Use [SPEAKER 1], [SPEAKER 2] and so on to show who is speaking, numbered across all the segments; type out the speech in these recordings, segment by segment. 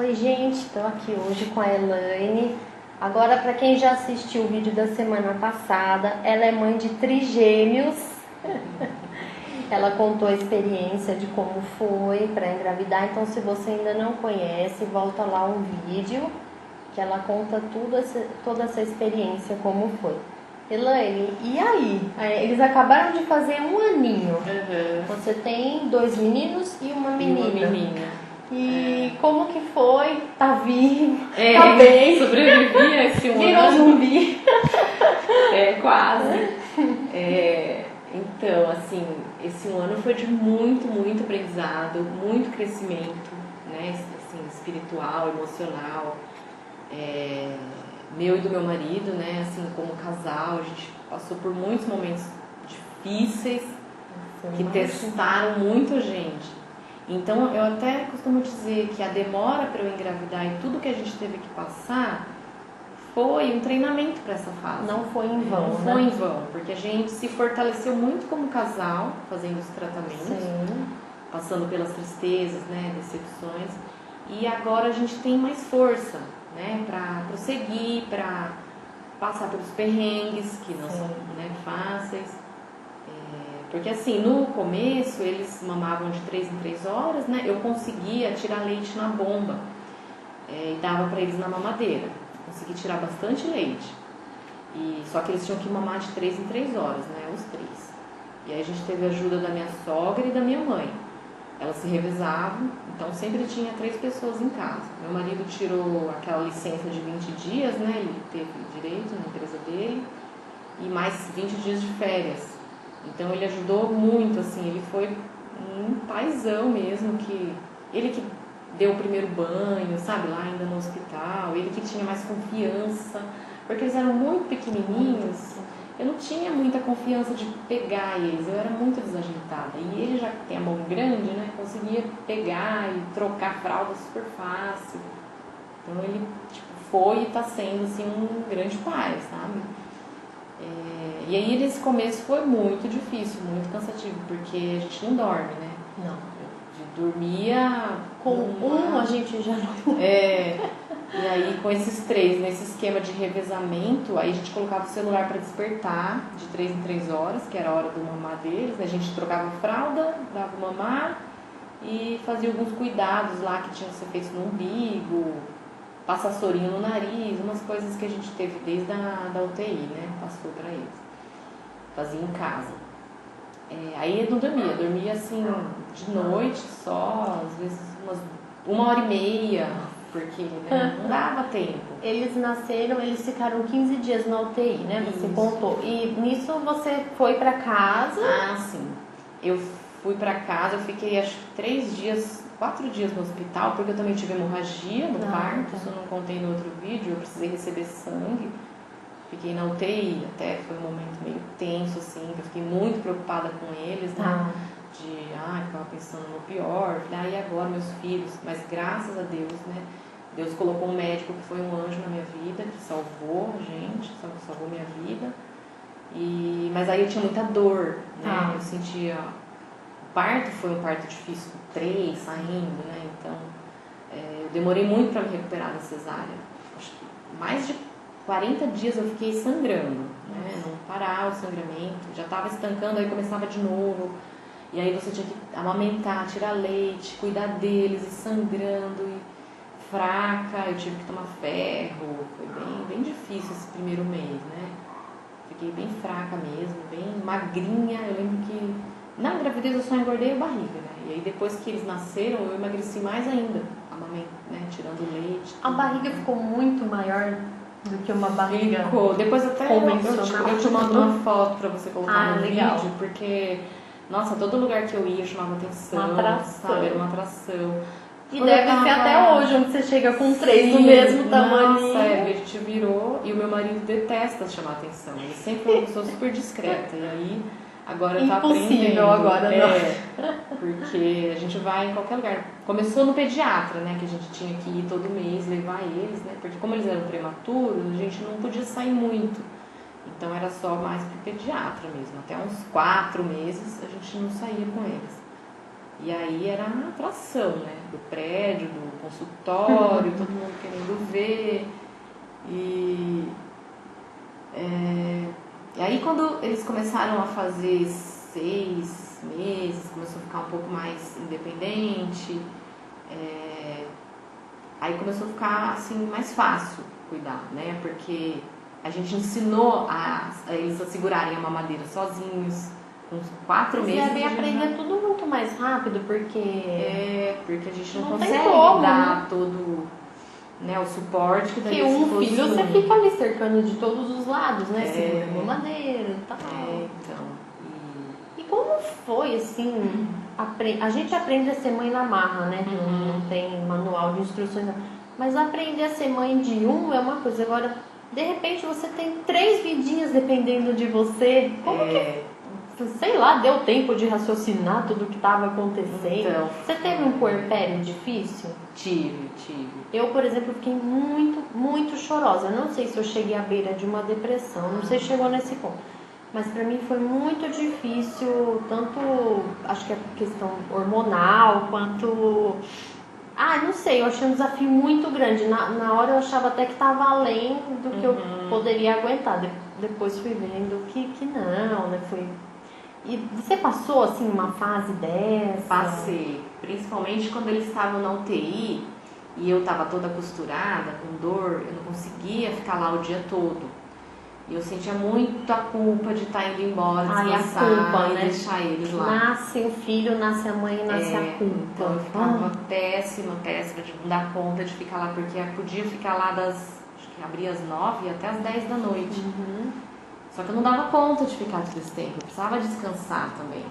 [SPEAKER 1] Oi, gente, estou aqui hoje com a Elaine. Agora, para quem já assistiu o vídeo da semana passada, ela é mãe de trigêmeos. Ela contou a experiência de como foi para engravidar. Então, se você ainda não conhece, volta lá um vídeo que ela conta toda essa experiência, como foi. Elaine, e aí? Eles acabaram de fazer um aninho. Você tem 2 meninos e uma menina. E como que foi? Tá vivo? Tá bem?
[SPEAKER 2] Sobrevivi a esse ano.
[SPEAKER 1] Virou zumbi.
[SPEAKER 2] Quase. Então, assim, esse ano foi de muito aprendizado, muito crescimento, né? Assim, espiritual, emocional. Meu e do meu marido, né? Assim, como casal, a gente passou por muitos momentos difíceis que testaram muito a gente. Então, eu até costumo dizer que a demora para eu engravidar e tudo que a gente teve que passar foi um treinamento para essa fase.
[SPEAKER 1] Não foi em vão,
[SPEAKER 2] Não foi em vão, porque a gente se fortaleceu muito como casal, fazendo os tratamentos, passando pelas tristezas, né, decepções. E agora a gente tem mais força, né, para prosseguir, para passar pelos perrengues, que não são, né, fáceis. Porque assim, no começo eles mamavam de 3 em 3 horas, né? Eu conseguia tirar leite na bomba e dava para eles na mamadeira. Consegui tirar bastante leite. Só que eles tinham que mamar de 3 em 3 horas, né? Os 3. E aí a gente teve a ajuda da minha sogra e da minha mãe. Elas se revezavam, então sempre tinha 3 pessoas em casa. Meu marido tirou aquela licença de 20 dias, né? Ele teve direito na empresa dele. E mais 20 dias de férias. Então ele ajudou muito, assim, ele foi um paizão mesmo, ele que deu o primeiro banho, sabe, lá ainda no hospital, ele que tinha mais confiança, porque eles eram muito pequenininhos, eu não tinha muita confiança de pegar eles, eu era muito desajeitada, e ele já tem a mão grande, né, conseguia pegar e trocar fralda super fácil, então ele foi e tá sendo, assim, um grande pai, sabe. E aí nesse começo foi muito difícil, muito cansativo, porque a gente não dorme, né?
[SPEAKER 1] Não.
[SPEAKER 2] Dormia
[SPEAKER 1] com a gente já não.
[SPEAKER 2] E aí com esses 3, nesse esquema de revezamento, aí a gente colocava o celular para despertar de 3 em 3 horas, que era a hora do mamar deles, né? A gente trocava fralda, dava o mamar e fazia alguns cuidados lá que tinham que ser feitos no umbigo, passar sorinho no nariz, umas coisas que a gente teve desde da UTI, né? Passou para eles. Fazia em casa. Aí eu não dormia assim de noite só, às vezes uma hora e meia, porque né, não dava tempo.
[SPEAKER 1] Eles nasceram, eles ficaram 15 dias na UTI, né? Você contou. E nisso você foi pra casa?
[SPEAKER 2] Ah, sim. Eu fui pra casa, eu fiquei acho que 4 dias no hospital, porque eu também tive hemorragia no parto, isso eu não contei no outro vídeo, eu precisei receber sangue. Fiquei na UTI, até foi um momento meio tenso, assim, que eu fiquei muito preocupada com eles, né? Ficava pensando no pior, daí agora meus filhos, mas graças a Deus, né? Deus colocou um médico que foi um anjo na minha vida, que salvou a gente, salvou minha vida. Mas aí eu tinha muita dor, né? Eu sentia... O parto foi um parto difícil, com 3 saindo, né? Então, eu demorei muito para me recuperar da cesárea. Acho que mais de 40 dias eu fiquei sangrando, né? Não parava o sangramento, já estava estancando, aí começava de novo. E aí você tinha que amamentar, tirar leite, cuidar deles, e sangrando, e fraca, eu tive que tomar ferro. Foi bem difícil esse primeiro mês, né? Fiquei bem fraca mesmo, bem magrinha. Eu lembro que na gravidez eu só engordei a barriga, né? E aí depois que eles nasceram, eu emagreci mais ainda, né? Tirando leite.
[SPEAKER 1] A barriga ficou muito maior do que uma barriga.
[SPEAKER 2] Ficou. Depois até
[SPEAKER 1] convencional.
[SPEAKER 2] eu te mando uma foto pra você colocar no
[SPEAKER 1] legal.
[SPEAKER 2] vídeo, porque, nossa, todo lugar que eu ia chamava atenção,
[SPEAKER 1] uma atração.
[SPEAKER 2] sabe? Era uma atração.
[SPEAKER 1] E deve ser até hoje, onde você chega com 3 do mesmo tamanho.
[SPEAKER 2] Nossa, a gente virou, e o meu marido detesta chamar atenção. Ele sempre foi uma pessoa super discreta, e aí agora tá aprendendo.
[SPEAKER 1] Impossível agora, não.
[SPEAKER 2] Porque a gente vai em qualquer lugar. Começou no pediatra, né? Que a gente tinha que ir todo mês, levar eles, né? Porque como eles eram prematuros, a gente não podia sair muito. Então era só mais pro pediatra mesmo. Até uns 4 meses a gente não saía com eles. E aí era a atração, né? Do prédio, do consultório, todo mundo querendo ver. E aí quando eles começaram a fazer 6 meses, começou a ficar um pouco mais independente, aí começou a ficar assim mais fácil cuidar, né? Porque a gente ensinou a eles a segurarem a mamadeira sozinhos, com 4 meses.
[SPEAKER 1] Você deve aprender tudo muito mais rápido, porque...
[SPEAKER 2] porque a gente não
[SPEAKER 1] Não
[SPEAKER 2] consegue
[SPEAKER 1] tem como,
[SPEAKER 2] dar
[SPEAKER 1] né?
[SPEAKER 2] todo, né, o suporte que daria
[SPEAKER 1] Porque
[SPEAKER 2] se
[SPEAKER 1] um
[SPEAKER 2] fosse
[SPEAKER 1] filho você
[SPEAKER 2] um.
[SPEAKER 1] fica ali cercando de todos os lados, né? Segura a mamadeira e tal.
[SPEAKER 2] Então.
[SPEAKER 1] E como foi, assim, a gente aprende a ser mãe na marra, né? Não tem manual de instruções, não. Mas aprender a ser mãe de um é uma coisa. Agora, de repente, você tem 3 vidinhas dependendo de você. Como que, sei lá, deu tempo de raciocinar tudo o que estava acontecendo?
[SPEAKER 2] Então,
[SPEAKER 1] Você teve um puerpério difícil?
[SPEAKER 2] Tive.
[SPEAKER 1] Eu, por exemplo, fiquei muito, muito chorosa. Eu não sei se eu cheguei à beira de uma depressão, não sei se chegou nesse ponto. Mas pra mim foi muito difícil, tanto acho que a questão hormonal, quanto... não sei, eu achei um desafio muito grande. Na hora eu achava até que estava além do que eu poderia aguentar. Depois fui vendo que não, né? E você passou, assim, uma fase dessa?
[SPEAKER 2] Passei, principalmente quando eles estavam na UTI e eu estava toda costurada, com dor, eu não conseguia ficar lá o dia todo. E eu sentia muito a culpa de estar indo embora, descansar,
[SPEAKER 1] a culpa, né?
[SPEAKER 2] E deixar eles lá.
[SPEAKER 1] Nasce o filho, nasce a mãe, nasce a culpa.
[SPEAKER 2] Então eu ficava péssima de não dar conta de ficar lá, porque eu podia ficar lá acho que abria às 9 até às 10 da noite. Só que eu não dava conta de ficar todo esse tempo, eu precisava descansar também.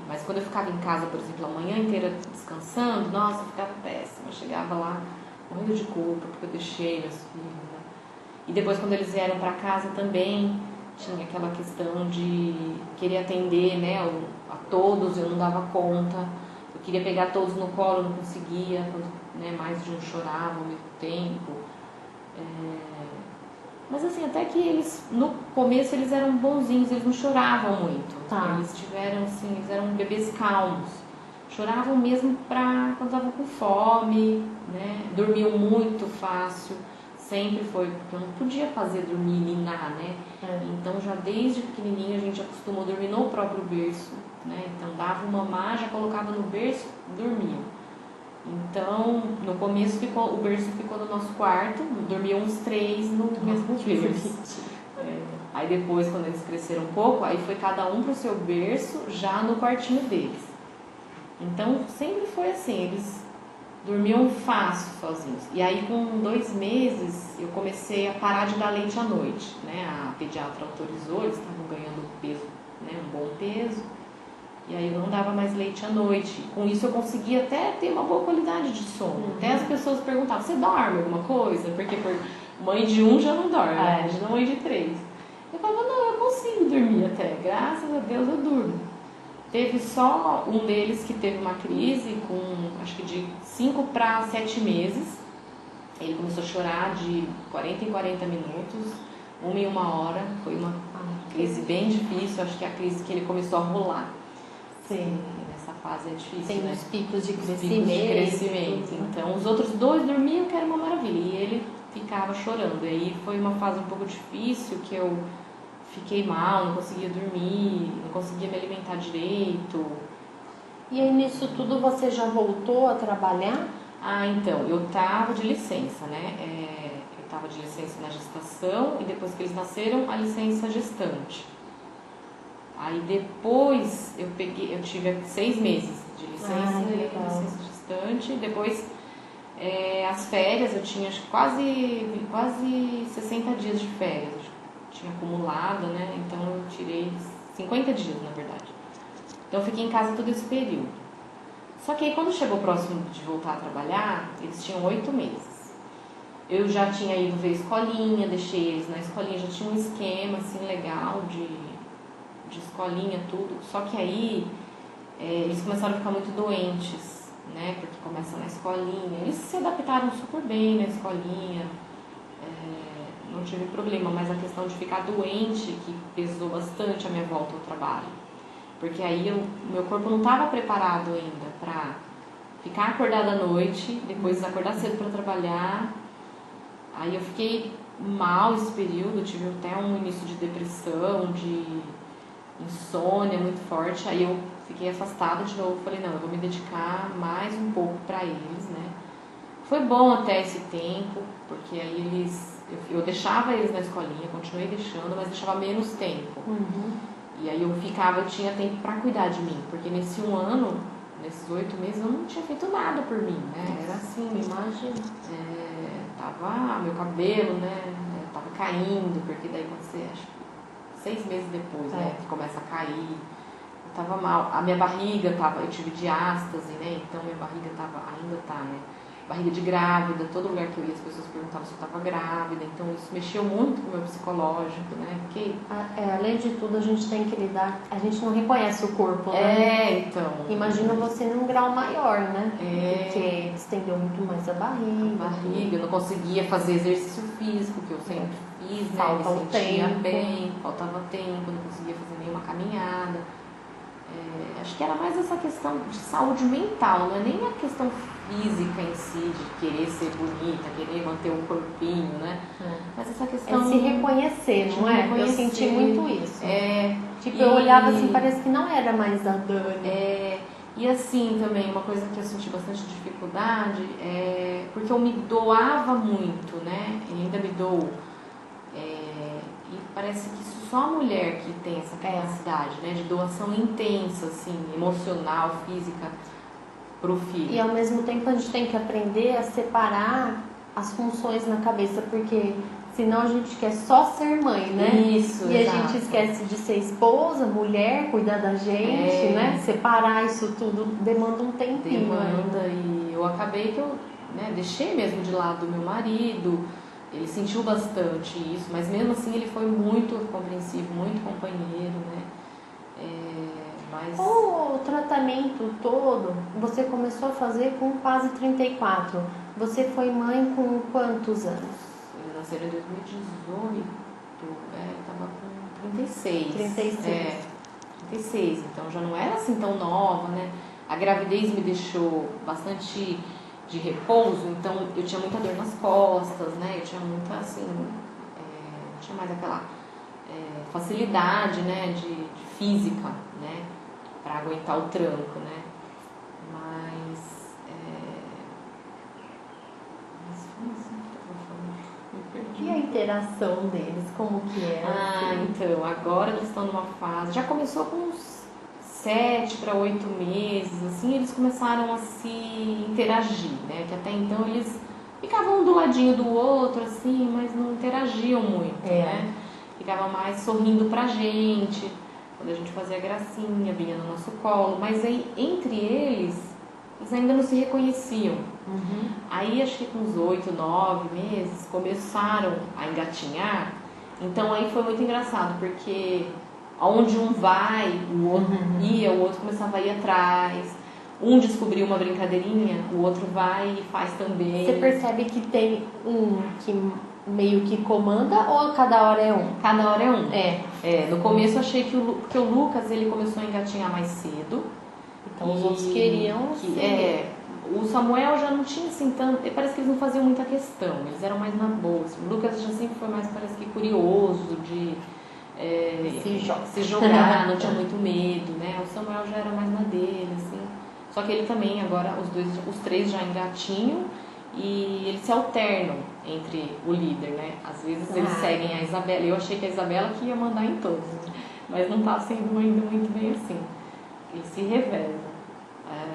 [SPEAKER 2] Mas quando eu ficava em casa, por exemplo, a manhã inteira descansando, nossa, eu ficava péssima. Eu chegava lá morrendo de culpa, porque eu deixei meus filhos, né? E depois, quando eles vieram para casa também, tinha aquela questão de querer atender, né, a todos, eu não dava conta. Eu queria pegar todos no colo, não conseguia, quando, né, mais de um chorava ao mesmo tempo. Mas assim, até que eles, no começo, eles eram bonzinhos, eles não choravam muito.
[SPEAKER 1] Tá.
[SPEAKER 2] Eles eram bebês calmos. Choravam mesmo quando estavam com fome, né? Dormiam muito fácil. Sempre foi, porque eu não podia fazer dormir ninar, né? Então já desde pequenininho a gente acostumou a dormir no próprio berço, né? Então dava uma mamar, já colocava no berço, dormiam. Então, no começo o berço ficou no nosso quarto, dormiam uns 3 no mesmo berço. Aí depois, quando eles cresceram um pouco, aí foi cada um pro seu berço, já no quartinho deles. Então, sempre foi assim, eles dormiam fácil sozinhos. E aí, com 2 meses, eu comecei a parar de dar leite à noite, né? A pediatra autorizou, eles estavam ganhando peso, né? Um bom peso. E aí eu não dava mais leite à noite. Com isso eu conseguia até ter uma boa qualidade de sono. Até as pessoas perguntavam, você dorme alguma coisa? Porque mãe de 1 já não dorme, imagina mãe de 3. Eu falava, não, eu consigo dormir até. Graças a Deus eu durmo. Teve só um deles que teve uma crise com, acho que de 5 para 7 meses. Ele começou a chorar de 40 em 40 minutos, 1 em 1 hora. Foi uma crise bem difícil, acho que é a crise que ele começou a rolar.
[SPEAKER 1] Sim.
[SPEAKER 2] Nessa fase é difícil,
[SPEAKER 1] tem
[SPEAKER 2] né?
[SPEAKER 1] os picos de
[SPEAKER 2] Os
[SPEAKER 1] crescimento.
[SPEAKER 2] picos de crescimento. Então, os outros 2 dormiam, que era uma maravilha. E ele ficava chorando. E aí foi uma fase um pouco difícil, que eu fiquei mal, não conseguia dormir, não conseguia me alimentar direito.
[SPEAKER 1] E aí, nisso tudo, você já voltou a trabalhar?
[SPEAKER 2] Então, eu tava de licença, né? Eu tava de licença na gestação e depois que eles nasceram, a licença gestante. Aí depois eu tive 6 meses de licença, licença gestante. Depois as férias, eu tinha acho que quase 60 dias de férias. Tinha acumulado, né? Então eu tirei 50 dias, na verdade. Então eu fiquei em casa todo esse período. Só que aí quando chegou próximo de voltar a trabalhar, eles tinham 8 meses. Eu já tinha ido ver a escolinha, deixei eles na escolinha, já tinha um esquema assim legal de escolinha, tudo. Só que aí eles começaram a ficar muito doentes, né? Porque começa na escolinha. Eles se adaptaram super bem na escolinha, não tive problema, mas a questão de ficar doente que pesou bastante a minha volta ao trabalho. Porque aí o meu corpo não estava preparado ainda para ficar acordada à noite, depois acordar cedo para trabalhar. Aí eu fiquei mal esse período, tive até um início de depressão, de insônia muito forte. Aí eu fiquei afastada de novo, falei, não, eu vou me dedicar mais um pouco para eles, né? Foi bom até esse tempo, porque aí eu deixava eles na escolinha, continuei deixando, mas deixava menos tempo. E aí eu tinha tempo para cuidar de mim, porque nesse um ano, nesses 8 meses, eu não tinha feito nada por mim, né? Era assim,
[SPEAKER 1] Imagina.
[SPEAKER 2] Tava meu cabelo, né? Tava caindo, porque daí quando você, acho que 6 meses depois, né? Que começa a cair. Eu tava mal. A minha barriga eu tive diástase, né? Então minha barriga ainda tá, né? Barriga de grávida, todo lugar que eu ia as pessoas perguntavam se eu estava grávida, então isso mexeu muito com o meu psicológico, né? Porque...
[SPEAKER 1] além de tudo, a gente tem que lidar, a gente não reconhece o corpo, né?
[SPEAKER 2] Então.
[SPEAKER 1] Imagina você num grau maior, né? Porque estendeu muito mais a barriga.
[SPEAKER 2] Eu não conseguia fazer exercício físico, que eu sempre fiz, né?
[SPEAKER 1] Falta
[SPEAKER 2] me sentia
[SPEAKER 1] tempo.
[SPEAKER 2] bem, faltava tempo, não conseguia fazer nenhuma caminhada. Acho que era mais essa questão de saúde mental, não é nem a questão física em si, de querer ser bonita, querer manter um corpinho, né? Mas essa questão...
[SPEAKER 1] É se reconhecer, não é? Eu senti muito isso. Eu olhava assim, parece que não era mais a Dani.
[SPEAKER 2] E assim também, uma coisa que eu senti bastante dificuldade é porque eu me doava muito, né? E ainda me dou. E parece que só a mulher que tem essa capacidade, né? De doação intensa, assim, emocional, física, pro filho.
[SPEAKER 1] E ao mesmo tempo a gente tem que aprender a separar as funções na cabeça, porque senão a gente quer só ser mãe, né?
[SPEAKER 2] Isso,
[SPEAKER 1] e exato. A gente esquece de ser esposa, mulher, cuidar da gente, né? Separar isso tudo demanda um tempinho.
[SPEAKER 2] E eu acabei que eu deixei mesmo de lado o meu marido. Ele sentiu bastante isso, mas mesmo assim ele foi muito compreensivo, muito companheiro, né?
[SPEAKER 1] O tratamento todo, você começou a fazer com quase 34. Você foi mãe com quantos anos?
[SPEAKER 2] Eu nasci em 2018, eu tava com 36. 36, então já não era assim tão nova, né? A gravidez me deixou bastante de repouso, então eu tinha muita dor nas costas, né? Eu tinha muita, assim, não tinha mais aquela facilidade, né, de física, né, para aguentar o tranco, né? Mas foi assim que eu falando.
[SPEAKER 1] E a interação deles, como que é?
[SPEAKER 2] Então, agora eles estão numa fase, já começou com uns 7 para 8 meses, assim, eles começaram a se interagir, né? Que até então eles ficavam um do ladinho do outro, assim, mas não interagiam muito, né? Ficavam mais sorrindo pra gente, quando a gente fazia gracinha, vinha no nosso colo, mas aí entre eles ainda não se reconheciam. Aí acho que com uns 8, 9 meses começaram a engatinhar, então aí foi muito engraçado, porque onde um vai, o outro ia, o outro começava a ir atrás. Um descobriu uma brincadeirinha, o outro vai e faz também.
[SPEAKER 1] Você percebe que tem um que meio que comanda ou cada hora é um?
[SPEAKER 2] Cada hora é um. No começo eu achei que o Lucas ele começou a engatinhar mais cedo.
[SPEAKER 1] Então os outros queriam
[SPEAKER 2] o Samuel já não tinha assim tanto. Parece que eles não faziam muita questão, eles eram mais na boa. O Lucas já sempre foi mais, parece que curioso de se jogar, não tinha muito medo, né? O Samuel já era mais na dele, assim. Só que ele também, agora, os três já engatinham e eles se alternam entre o líder, né? Às vezes eles seguem a Isabela. Eu achei que a Isabela que ia mandar em todos, mas não tá sendo ainda muito bem assim. Eles se revezam.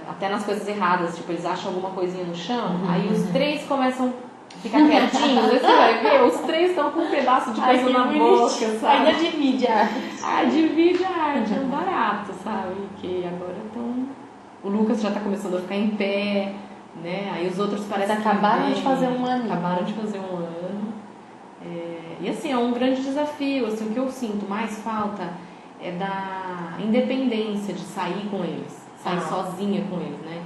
[SPEAKER 2] Até nas coisas erradas, tipo, eles acham alguma coisinha no chão, aí os três começam a ficar quietinhos, aí você vai ver, os três estão com um pedaço de coisa na boca, sabe?
[SPEAKER 1] Ainda divide a arte.
[SPEAKER 2] Divide a arte, é um barato, sabe? Que agora estão... O Lucas já tá começando a ficar em pé, né? Aí os outros parecem que
[SPEAKER 1] acabaram de fazer um ano.
[SPEAKER 2] Acabaram de fazer um ano. E assim, é um grande desafio. Assim, o que eu sinto mais falta é da independência de sair com eles, sair sozinha com eles, né?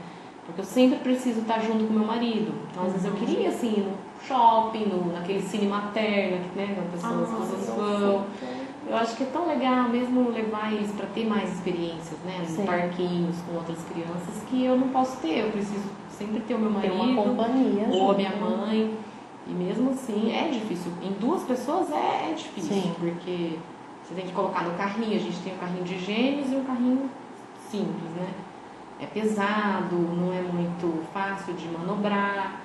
[SPEAKER 2] Porque eu sempre preciso estar junto com meu marido. Então, às vezes eu queria, assim, ir no shopping, naquele cine materno, né? As pessoas vão. Eu acho que é tão legal mesmo levar eles para ter mais experiências, né? Nos
[SPEAKER 1] Sim.
[SPEAKER 2] parquinhos com outras crianças que eu não posso ter. Eu preciso sempre ter o meu
[SPEAKER 1] Tem
[SPEAKER 2] marido
[SPEAKER 1] uma companhia
[SPEAKER 2] ou a
[SPEAKER 1] junto.
[SPEAKER 2] minha mãe. E mesmo assim é difícil. Em 2 pessoas é difícil,
[SPEAKER 1] Sim.
[SPEAKER 2] porque você tem que colocar no carrinho. A gente tem um carrinho de gêmeos e um carrinho simples, né? É pesado, não é muito fácil de manobrar.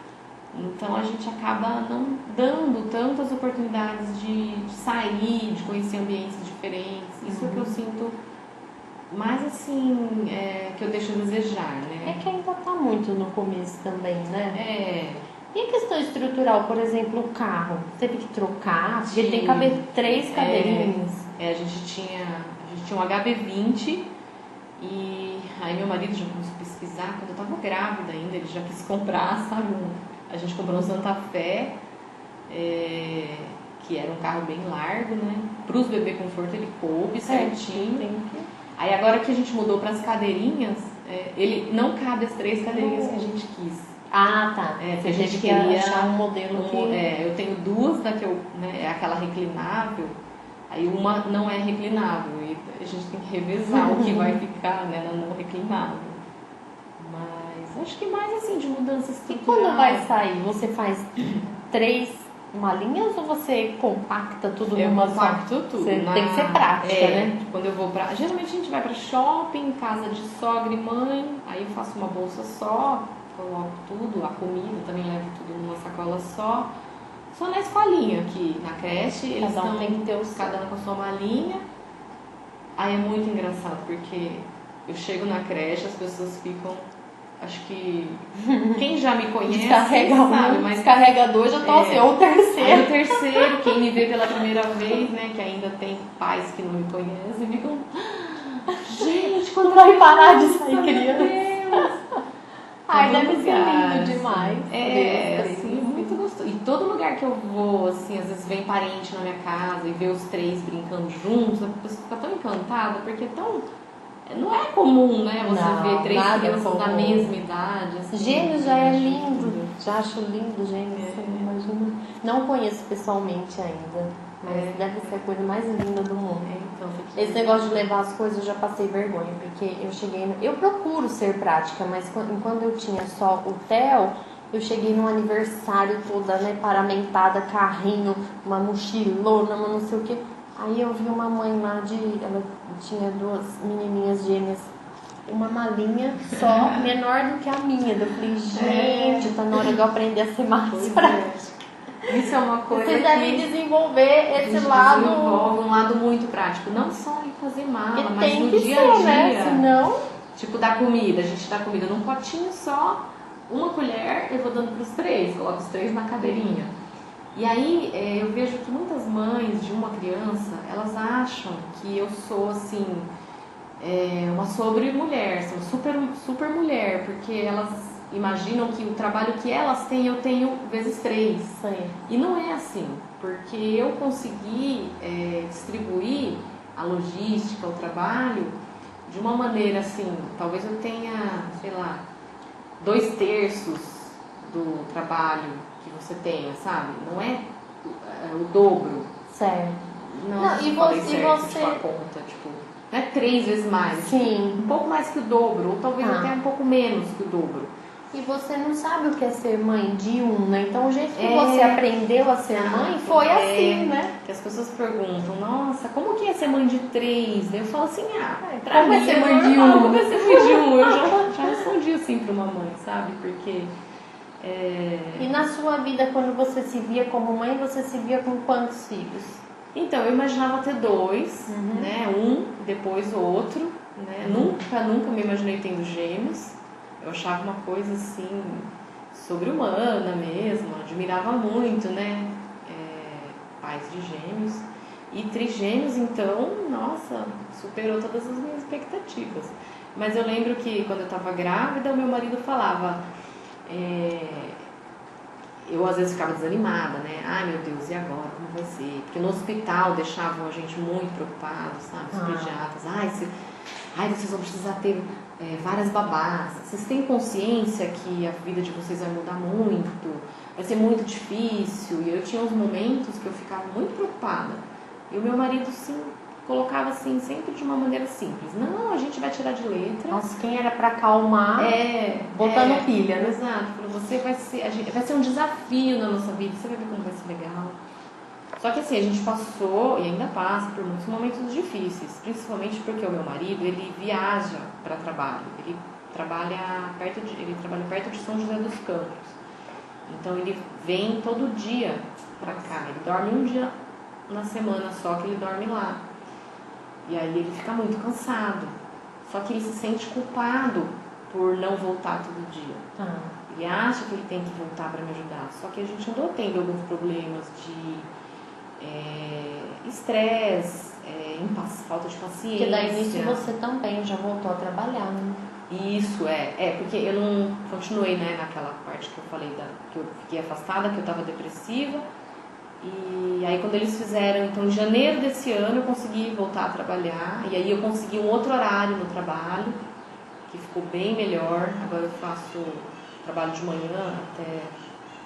[SPEAKER 2] Então a gente acaba não dando tantas oportunidades de sair, de conhecer ambientes diferentes. Isso é que eu sinto mais assim, que eu deixo a desejar, né?
[SPEAKER 1] É que ainda tá muito no começo também, né?
[SPEAKER 2] É.
[SPEAKER 1] E a questão estrutural, por exemplo, o carro? Teve que trocar? Porque
[SPEAKER 2] Sim.
[SPEAKER 1] tem que caber 3 cadeirinhas.
[SPEAKER 2] A gente tinha um HB20 e aí meu marido já começou a pesquisar. Quando eu tava grávida ainda, ele já quis comprar, sabe? A gente comprou um Santa Fé, que era um carro bem largo, né? Para os bebê conforto ele coube certinho. Aí agora que a gente mudou para as cadeirinhas, ele não cabe as 3 cadeirinhas que a gente quis.
[SPEAKER 1] Ah, tá.
[SPEAKER 2] Que a gente queria
[SPEAKER 1] achar um modelo que...
[SPEAKER 2] eu tenho 2 da que é aquela reclinável, aí uma não é reclinável e a gente tem que revezar o que vai ficar, né, na não reclinável. Mas acho que mais assim de mudança estrutural.
[SPEAKER 1] E quando vai sair, você faz 3 malinhas ou você compacta tudo numa só?
[SPEAKER 2] Eu compacto tudo.
[SPEAKER 1] Você tem que ser prática, né?
[SPEAKER 2] Quando eu vou pra... Geralmente a gente vai pra shopping, casa de sogra e mãe, aí eu faço uma bolsa só, coloco tudo, a comida também levo tudo numa sacola só. Só na escolinha aqui, na creche, eles
[SPEAKER 1] Cada um tem que ter
[SPEAKER 2] cada um com a sua malinha. Aí é muito engraçado, porque eu chego na creche, as pessoas ficam... Acho que quem já me conhece
[SPEAKER 1] descarrega
[SPEAKER 2] sabe,
[SPEAKER 1] um,
[SPEAKER 2] mas
[SPEAKER 1] descarrega 2, já tô assim, ou o terceiro.
[SPEAKER 2] Aí o terceiro, quem me vê pela primeira vez, né, que ainda tem pais que não me conhecem, ficam, gente, quando
[SPEAKER 1] vai parar de sair
[SPEAKER 2] meu
[SPEAKER 1] criança.
[SPEAKER 2] Deus.
[SPEAKER 1] Ai, deve ser
[SPEAKER 2] lugar,
[SPEAKER 1] lindo demais.
[SPEAKER 2] Assim, muito gostoso. E todo lugar que eu vou, assim, às vezes vem parente na minha casa e vê os 3 brincando juntos, a pessoa fica tão encantada, porque é tão... Não é comum, né? Você ver 3 crianças da mesma idade. Assim,
[SPEAKER 1] Gêmeos já é lindo. Já acho lindo gêmeos. Imagina. Não conheço pessoalmente ainda. Mas deve ser a coisa mais linda do mundo.
[SPEAKER 2] Então,
[SPEAKER 1] esse negócio de levar as coisas eu já passei vergonha. Porque eu cheguei... Eu procuro ser prática, mas enquanto eu tinha só o Theo, eu cheguei num aniversário toda, né? Paramentada, carrinho, uma mochilona, uma não sei o que. Aí eu vi uma mãe lá ela tinha 2 menininhas gêmeas, uma malinha só, menor do que a minha. Eu falei, gente, tá na hora de eu aprender a ser mais prática.
[SPEAKER 2] Isso é uma coisa
[SPEAKER 1] Vocês devem desenvolver esse lado.
[SPEAKER 2] Desenvolve um lado muito prático, não só em fazer mala, mas
[SPEAKER 1] tem
[SPEAKER 2] no
[SPEAKER 1] que
[SPEAKER 2] dia
[SPEAKER 1] ser,
[SPEAKER 2] a dia.
[SPEAKER 1] Né? Senão...
[SPEAKER 2] Tipo, da comida, a gente dá comida num potinho só, uma colher, eu vou dando pros 3, coloco os 3 na cadeirinha. E aí eu vejo que muitas mães de uma criança, elas acham que eu sou assim, uma sobre-mulher, sou super mulher, porque elas imaginam que o trabalho que elas têm, eu tenho vezes 3.
[SPEAKER 1] Sim.
[SPEAKER 2] E não é assim, porque eu consegui distribuir a logística, o trabalho, de uma maneira assim, talvez eu tenha, sei lá, 2/3 do trabalho que você tenha, sabe? Não é o dobro.
[SPEAKER 1] Certo.
[SPEAKER 2] Não,
[SPEAKER 1] e
[SPEAKER 2] você... Tipo, a conta, tipo, não é 3 vezes mais.
[SPEAKER 1] Sim.
[SPEAKER 2] Um pouco mais que o dobro, ou talvez até um pouco menos que o dobro.
[SPEAKER 1] E você não sabe o que é ser mãe de um, né? Então o jeito que você aprendeu a ser mãe foi assim, né?
[SPEAKER 2] Que as pessoas perguntam, nossa, como que é ser mãe de 3? Eu falo assim,
[SPEAKER 1] pra
[SPEAKER 2] como
[SPEAKER 1] mim
[SPEAKER 2] é ser mãe de 1? Como é ser mãe de 1? Eu já respondi assim pra uma mãe, sabe? Porque...
[SPEAKER 1] E na sua vida, quando você se via como mãe, você se via com quantos filhos?
[SPEAKER 2] Então, eu imaginava ter 2, né? Um, depois o outro, né? Nunca me imaginei tendo gêmeos. Eu achava uma coisa assim, sobre-humana mesmo, admirava muito, né? Pais de gêmeos. E trigêmeos, então, nossa, superou todas as minhas expectativas. Mas eu lembro que quando eu estava grávida, o meu marido falava... eu às vezes ficava desanimada, né? Ai meu Deus, e agora? Como vai ser? Porque no hospital deixavam a gente muito preocupado, sabe? Os pediatras. Vocês vão precisar ter várias babás. Vocês têm consciência que a vida de vocês vai mudar muito? Vai ser muito difícil. E eu tinha uns momentos que eu ficava muito preocupada. E o meu marido, sim, colocava assim, sempre de uma maneira simples. Não, a gente vai tirar de letra.
[SPEAKER 1] Nossa, quem era pra acalmar, botando pilha, né?
[SPEAKER 2] Exato. Falou, vai ser um desafio na nossa vida, você vai ver como vai ser legal. Só que assim, a gente passou e ainda passa por muitos momentos difíceis, principalmente porque o meu marido, ele viaja para trabalho. Ele trabalha perto de São José dos Campos. Então ele vem todo dia para cá. Ele dorme um dia na semana só que ele dorme lá. E aí ele fica muito cansado. Só que ele se sente culpado por não voltar todo dia. Ele acha que ele tem que voltar para me ajudar. Só que a gente andou tendo alguns problemas de estresse, falta de paciência.
[SPEAKER 1] Porque daí nisso você também já voltou a trabalhar, né?
[SPEAKER 2] Isso, porque eu não continuei, né, naquela parte que eu falei que eu fiquei afastada, que eu estava depressiva. E aí quando eles fizeram, então em janeiro desse ano eu consegui voltar a trabalhar. E aí eu consegui um outro horário no trabalho, que ficou bem melhor. Agora eu faço trabalho de manhã até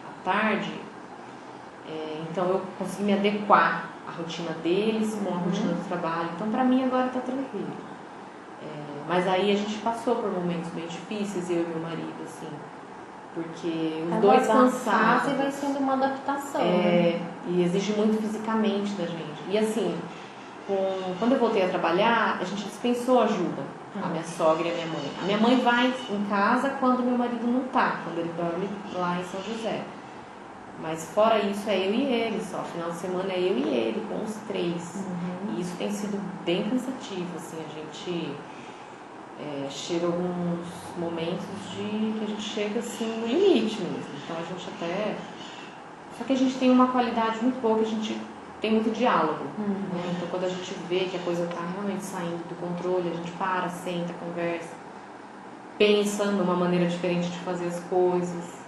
[SPEAKER 2] a tarde. Então eu consegui me adequar à rotina deles com a rotina do trabalho. Então pra mim agora tá tranquilo. Mas aí a gente passou por momentos bem difíceis, eu e meu marido, assim, porque os dois cansados.
[SPEAKER 1] E vai sendo uma adaptação.
[SPEAKER 2] E exige muito fisicamente da gente. E assim, quando eu voltei a trabalhar, a gente dispensou ajuda, a minha sogra e a minha mãe. A minha mãe vai em casa quando meu marido não tá, quando ele dorme lá em São José. Mas fora isso é eu e ele só. Final de semana é eu e ele, com os três. E isso tem sido bem cansativo, assim, a gente chega alguns momentos que a gente chega assim no limite mesmo. Então a gente até... Só que a gente tem uma qualidade muito boa, que a gente tem muito diálogo. Né? Então quando a gente vê que a coisa está realmente saindo do controle, a gente para, senta, conversa, pensa numa maneira diferente de fazer as coisas.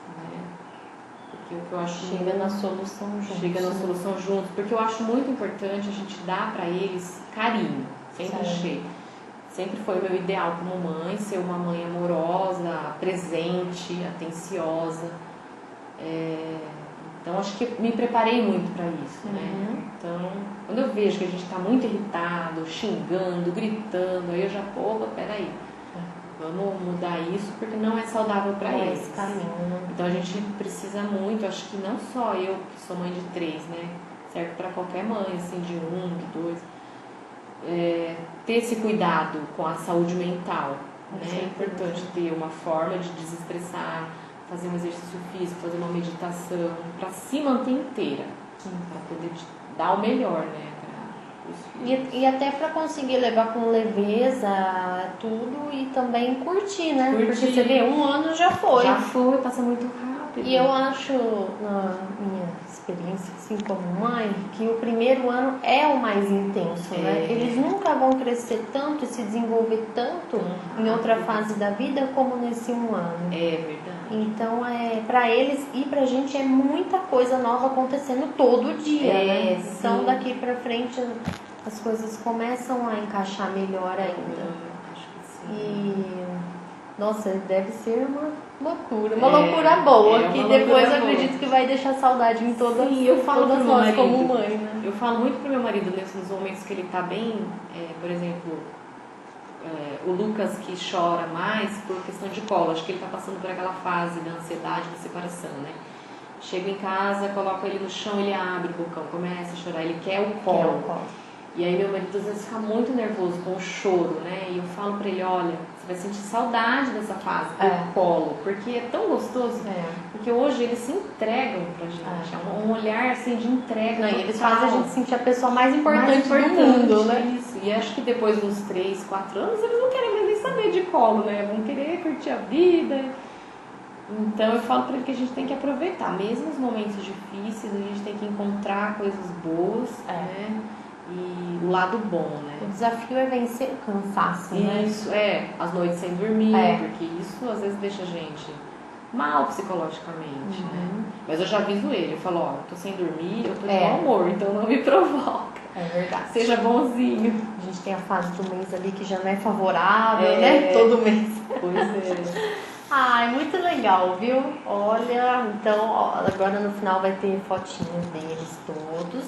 [SPEAKER 2] O que eu acho
[SPEAKER 1] chega na solução juntos.
[SPEAKER 2] Chega na solução juntos, porque eu acho muito importante a gente dar para eles carinho, sempre achei. Sempre foi o meu ideal como mãe, ser uma mãe amorosa, presente, atenciosa. Então acho que me preparei muito para isso, né? Então, quando eu vejo que a gente está muito irritado, xingando, gritando, aí eu já, peraí. Vamos mudar isso porque não é saudável para eles.
[SPEAKER 1] Esse caminho.
[SPEAKER 2] Então a gente precisa muito, acho que não só eu, que sou mãe de 3, né? Serve para qualquer mãe, assim, de 1, de 2. Ter esse cuidado com a saúde mental. Né? É importante ter uma forma de desestressar, fazer um exercício físico, fazer uma meditação, para se manter inteira. Para poder dar o melhor, né?
[SPEAKER 1] E até para conseguir levar com leveza tudo e também curtir, né? Porque você vê, 1 ano já foi.
[SPEAKER 2] Já foi, passa muito rápido.
[SPEAKER 1] E eu acho, na minha experiência assim como mãe, que o primeiro ano é o mais intenso, né? Eles nunca vão crescer tanto e se desenvolver tanto em outra fase da vida como nesse 1 ano.
[SPEAKER 2] É verdade.
[SPEAKER 1] Então, para eles e pra gente é muita coisa nova acontecendo todo dia, né? Então, daqui pra frente as coisas começam a encaixar melhor ainda.
[SPEAKER 2] Acho que sim.
[SPEAKER 1] E, nossa, deve ser uma loucura boa, que depois eu acredito que vai deixar saudade em todas nós como mãe, né?
[SPEAKER 2] Eu falo muito pro meu marido nesses momentos que ele tá bem, por exemplo, o Lucas que chora mais por questão de colo, acho que ele tá passando por aquela fase da ansiedade, da separação, né? Chego em casa, coloco ele no chão, ele abre o bocão, começa a chorar, ele quer o colo. E aí meu marido às vezes fica muito nervoso com o choro, né? E eu falo pra ele, olha, você vai sentir saudade dessa fase do colo, porque é tão gostoso. Porque hoje eles se entregam pra gente, é um olhar assim de entrega.
[SPEAKER 1] E eles fazem a gente sentir a pessoa mais importante do mundo, né?
[SPEAKER 2] Isso. E acho que depois de uns 3, 4 anos, eles não querem mais nem saber de colo, né? Vão querer curtir a vida. Então eu falo pra ele que a gente tem que aproveitar, mesmo os momentos difíceis, a gente tem que encontrar coisas boas, né? E o lado bom, né?
[SPEAKER 1] O desafio é vencer o cansaço, né?
[SPEAKER 2] Isso, as noites sem dormir, porque isso às vezes deixa a gente mal psicologicamente, né? Mas eu já aviso ele, eu falo, eu tô sem dormir, eu tô de mau humor, então não me provoca.
[SPEAKER 1] É verdade.
[SPEAKER 2] Seja bonzinho.
[SPEAKER 1] A gente tem a fase do mês ali que já não é favorável, né? Todo mês.
[SPEAKER 2] Pois é.
[SPEAKER 1] Ai, muito legal, viu? Olha, então, agora no final vai ter fotinhos deles todos.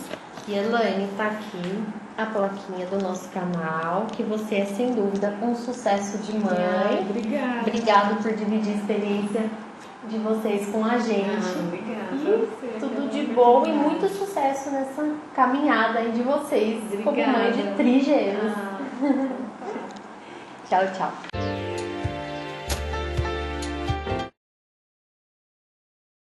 [SPEAKER 1] E Elaine, tá aqui a plaquinha do nosso canal, que você é sem dúvida um sucesso de mãe.
[SPEAKER 2] Obrigada.
[SPEAKER 1] Obrigado por dividir a experiência de vocês com a gente.
[SPEAKER 2] Obrigada.
[SPEAKER 1] E tudo de bom e muito sucesso nessa caminhada aí de vocês, como mãe de trigêmeos.
[SPEAKER 2] Ah.
[SPEAKER 1] Tchau, tchau.